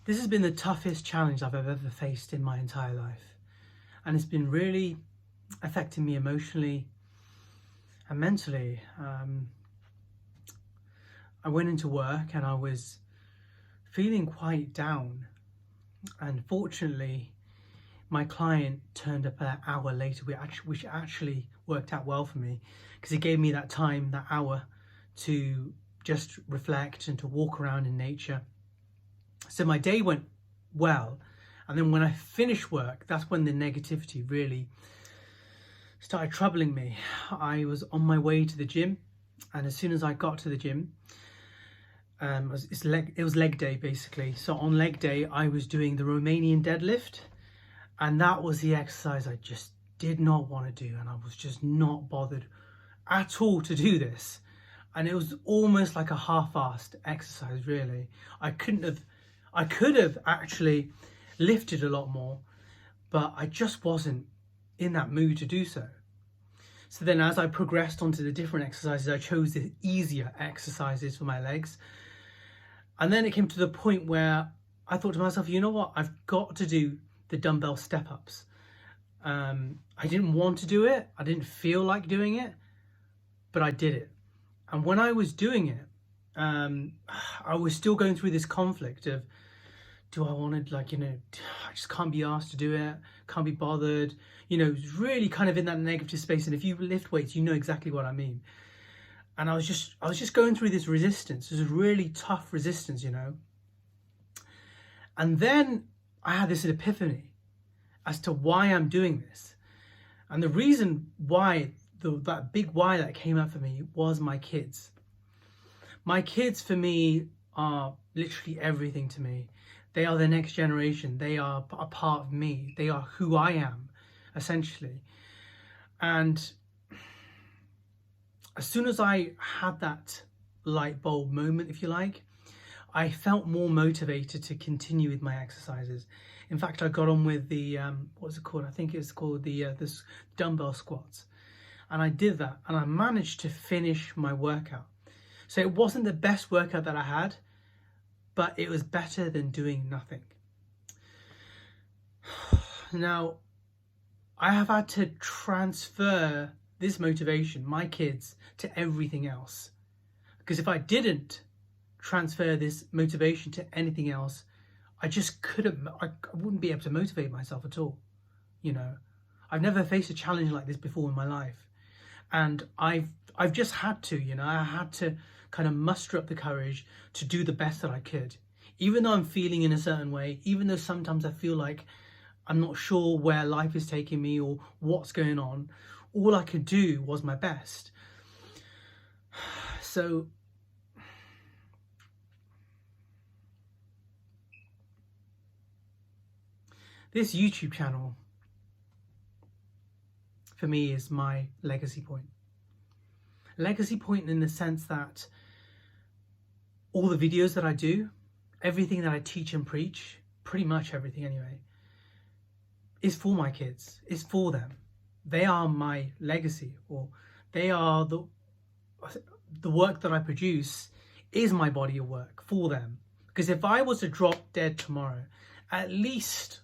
This has been the toughest challenge I've ever faced in my entire life. And it's been really affecting me emotionally and mentally. I went into work and I was feeling quite down. And fortunately, my client turned up an hour later, which actually worked out well for me, because he gave me that time, that hour, to just reflect and to walk around in nature. So my day went well. And then when I finished work, that's when the negativity really started troubling me. I was on my way to the gym, and as soon as I got to the gym, it was leg day basically. So on leg day, I was doing the Romanian deadlift, and that was the exercise I just did not want to do, and I was just not bothered at all to do this. And it was almost like a half-assed exercise, really. I could have actually lifted a lot more, but I just wasn't in that mood to do so. So then as I progressed onto the different exercises, I chose the easier exercises for my legs. And then it came to the point where I thought to myself, you know what, I've got to do the dumbbell step-ups. I didn't want to do it. I didn't feel like doing it, but I did it. And when I was doing it, I was still going through this conflict of, do I want to, I just can't be asked to do it, can't be bothered, really kind of in that negative space. And if you lift weights, you know exactly what I mean. And I was just going through this resistance, this really tough resistance, And then I had this epiphany as to why I'm doing this. And the reason why, that big why that came up for me was my kids. My kids for me are literally everything to me. They are the next generation. They are a part of me. They are who I am, essentially. And as soon as I had that light bulb moment, if you like, I felt more motivated to continue with my exercises. In fact, I got on with the, what's it called? I think it's called the dumbbell squats. And I did that, and I managed to finish my workout. So it wasn't the best workout that I had, but it was better than doing nothing. Now, I have had to transfer this motivation, my kids, to everything else. Because if I didn't transfer this motivation to anything else, I wouldn't be able to motivate myself at all. I've never faced a challenge like this before in my life. And I've just had to, I had to kind of muster up the courage to do the best that I could. Even though I'm feeling in a certain way, even though sometimes I feel like I'm not sure where life is taking me or what's going on, all I could do was my best. So this YouTube channel, for me, is my legacy point. Legacy point in the sense that all the videos that I do, everything that I teach and preach, pretty much everything anyway, is for my kids, is for them. They are my legacy, or they are the work that I produce is my body of work for them. Because if I was to drop dead tomorrow, at least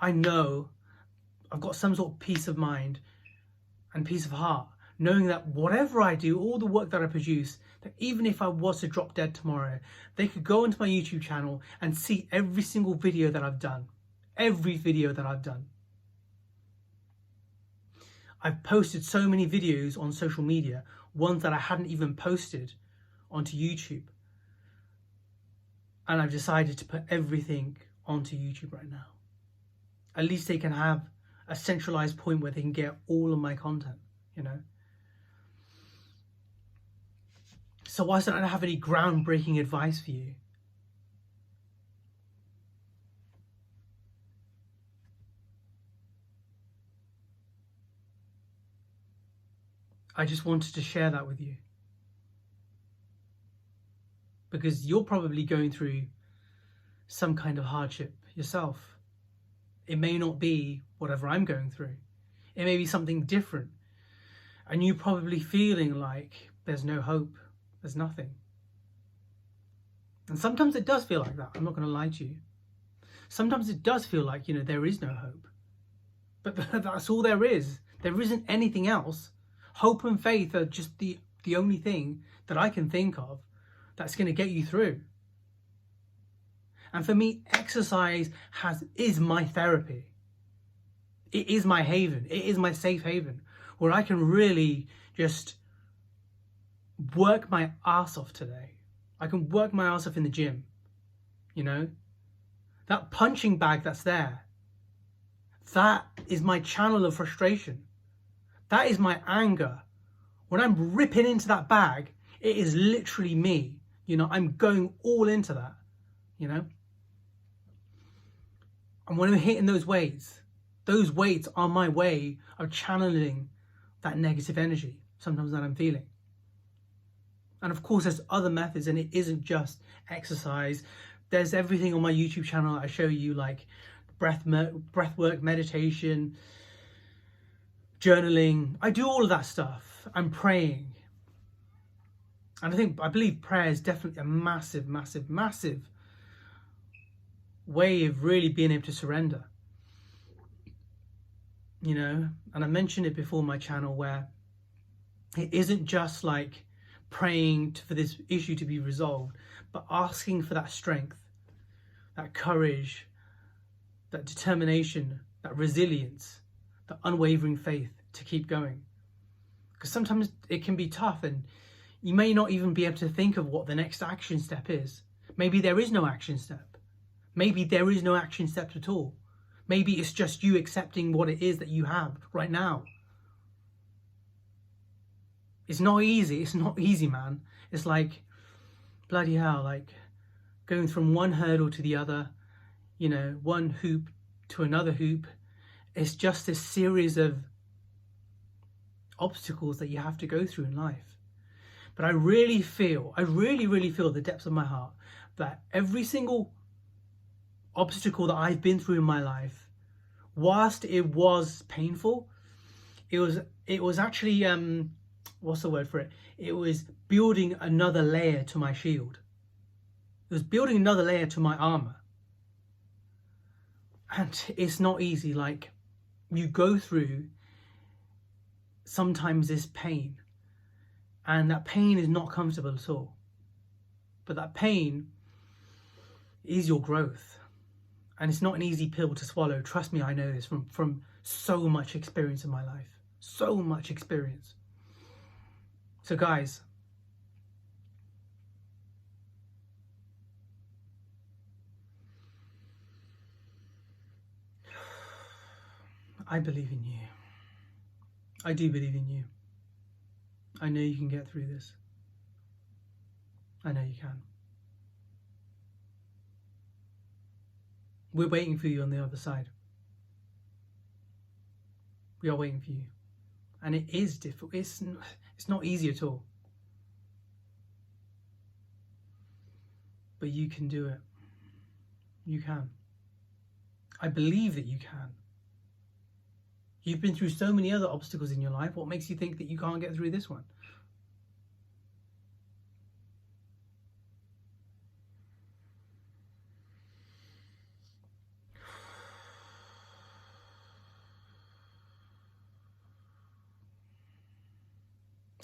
I know I've got some sort of peace of mind and peace of heart, knowing that whatever I do, all the work that I produce, that even if I was to drop dead tomorrow, they could go into my YouTube channel and see every single video that I've done. Every video that I've done. I've posted so many videos on social media, ones that I hadn't even posted onto YouTube. And I've decided to put everything onto YouTube right now. At least they can have a centralized point where they can get all of my content, So whilst I don't have any groundbreaking advice for you, I just wanted to share that with you. Because you're probably going through some kind of hardship yourself. It may not be whatever I'm going through. It may be something different. And you're probably feeling like there's no hope, there's nothing. And sometimes it does feel like that, I'm not going to lie to you. sometimes it does feel like, you know, there is no hope. But that's all there is. There isn't anything else. Hope and faith are just the only thing that I can think of that's going to get you through. And for me, exercise is my therapy. It is my haven. It is my safe haven where I can really just work my ass off today. I can work my ass off in the gym, you know? That punching bag that's there, that is my channel of frustration. That is my anger. When I'm ripping into that bag, it is literally me. You know, I'm going all into that, you know? And when I'm hitting those weights are my way of channeling that negative energy sometimes that I'm feeling. And of course, there's other methods, and it isn't just exercise. There's everything on my YouTube channel. I show you like breath work, meditation, journaling. I do all of that stuff. I'm praying. And I believe prayer is definitely a massive, massive, massive way of really being able to surrender. You know, and I mentioned it before on my channel, where it isn't just like praying for this issue to be resolved, but asking for that strength, that courage, that determination, that resilience, that unwavering faith to keep going. Because sometimes it can be tough, and you may not even be able to think of what the next action step is. Maybe there is no action step. Maybe there is no action step at all. Maybe it's just you accepting what it is that you have right now. It's not easy. It's not easy, man. It's like, bloody hell, like going from one hurdle to the other, you know, one hoop to another hoop. It's just a series of obstacles that you have to go through in life. But I really feel the depths of my heart that every single obstacle that I've been through in my life, whilst it was painful, it was actually what's the word for it? It was building another layer to my shield. It was building another layer to my armor. And it's not easy. Like, you go through sometimes this pain, and that pain is not comfortable at all. But that pain is your growth. And it's not an easy pill to swallow. Trust me, I know this from so much experience in my life. So much experience. So guys, I believe in you. I do believe in you. I know you can get through this. I know you can. We're waiting for you on the other side. We are waiting for you. And it is difficult. It's not easy at all. But you can do it. You can. I believe that you can. You've been through so many other obstacles in your life. What makes you think that you can't get through this one?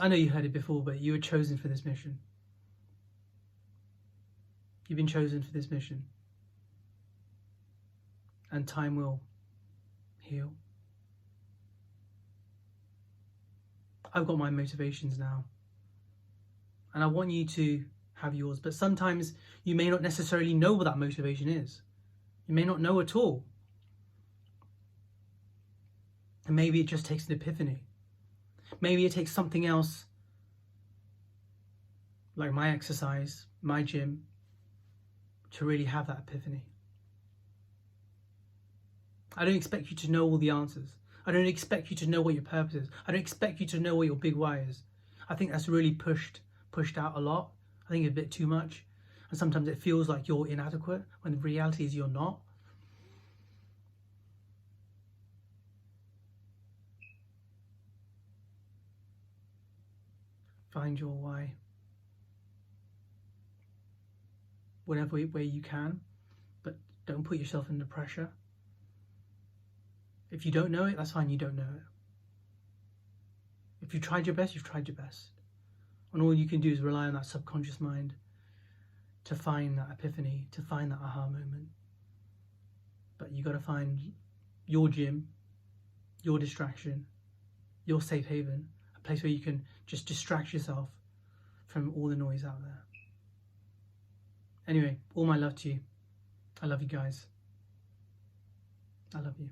I know you heard it before, but you were chosen for this mission. You've been chosen for this mission. And time will heal. I've got my motivations now. And I want you to have yours. But sometimes you may not necessarily know what that motivation is. You may not know at all. And maybe it just takes an epiphany. Maybe it takes something else, like my exercise, my gym, to really have that epiphany. I don't expect you to know all the answers. I don't expect you to know what your purpose is. I don't expect you to know what your big why is. I think that's really pushed out a lot. I think a bit too much. And sometimes it feels like you're inadequate when the reality is you're not. Find your why. Whatever way you can. But Don't put yourself under pressure. If you don't know it, that's fine, you don't know it. If you've tried your best, you've tried your best. And all you can do is rely on that subconscious mind to find that epiphany, to find that aha moment. But you got to find your gym, your distraction, your safe haven, a place where you can just distract yourself from all the noise out there. Anyway, all my love to you. I love you guys. I love you.